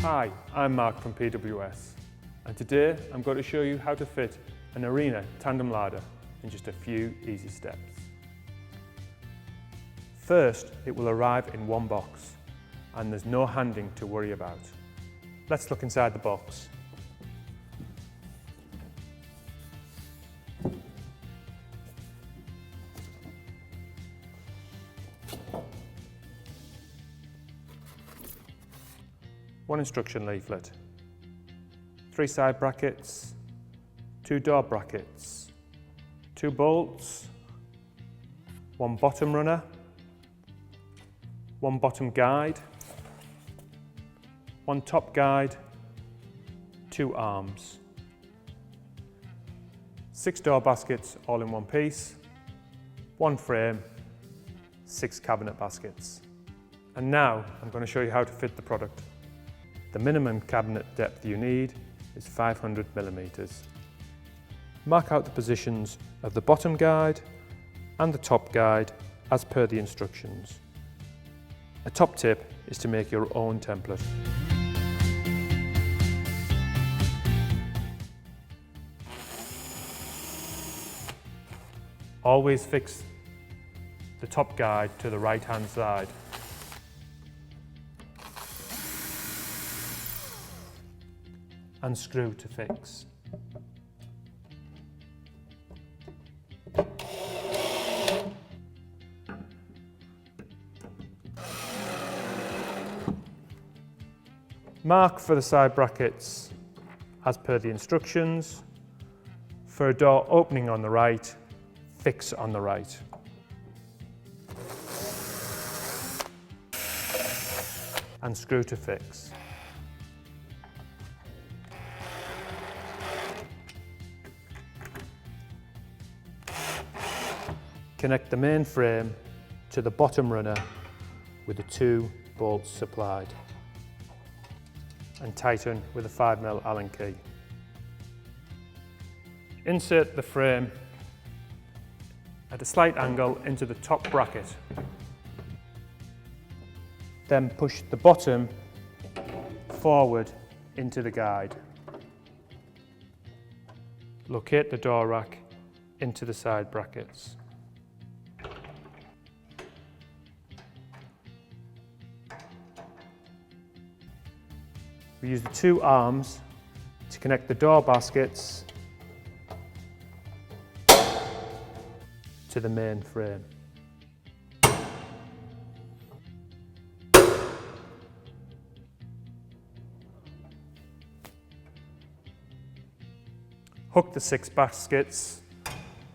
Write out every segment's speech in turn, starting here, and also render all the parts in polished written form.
Hi, I'm Mark from PWS, and today I'm going to show you how to fit an Organise tandem larder in just a few easy steps. First, it will arrive in one box and there's no handing to worry about. Let's look inside the box. One instruction leaflet, 3 side brackets, 2 door brackets, 2 bolts, 1 bottom runner, 1 bottom guide, 1 top guide, 2 arms, 6 door baskets all in one piece, 1 frame, 6 cabinet baskets. And now I'm going to show you how to fit the product. The minimum cabinet depth you need is 500mm. Mark out the positions of the bottom guide and the top guide as per the instructions. A top tip is to make your own template. Always fix the top guide to the right hand side. And screw to fix. Mark for the side brackets as per the instructions. For a door opening on the right, fix on the right. And screw to fix. Connect the main frame to the bottom runner with the 2 bolts supplied and tighten with a 5mm Allen key. Insert the frame at a slight angle into the top bracket. Then push the bottom forward into the guide. Locate the door rack into the side brackets. We use the 2 arms to connect the door baskets to the main frame. Hook the 6 baskets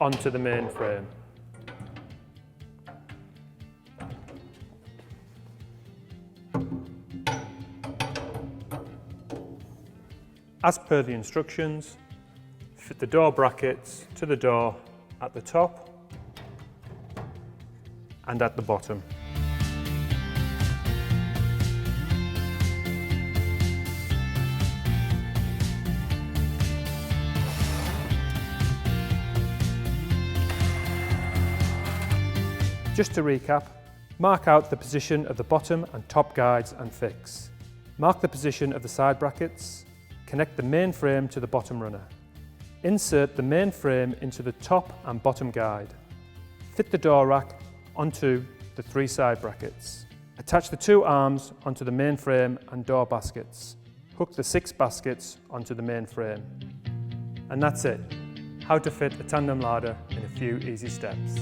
onto the main frame. As per the instructions, fit the door brackets to the door at the top and at the bottom. Just to recap, mark out the position of the bottom and top guides and fix. Mark the position of the side brackets. Connect the main frame to the bottom runner. Insert the main frame into the top and bottom guide. Fit the door rack onto the 3 side brackets. Attach the 2 arms onto the main frame and door baskets. Hook the 6 baskets onto the main frame. And that's it. How to fit a tandem larder in a few easy steps.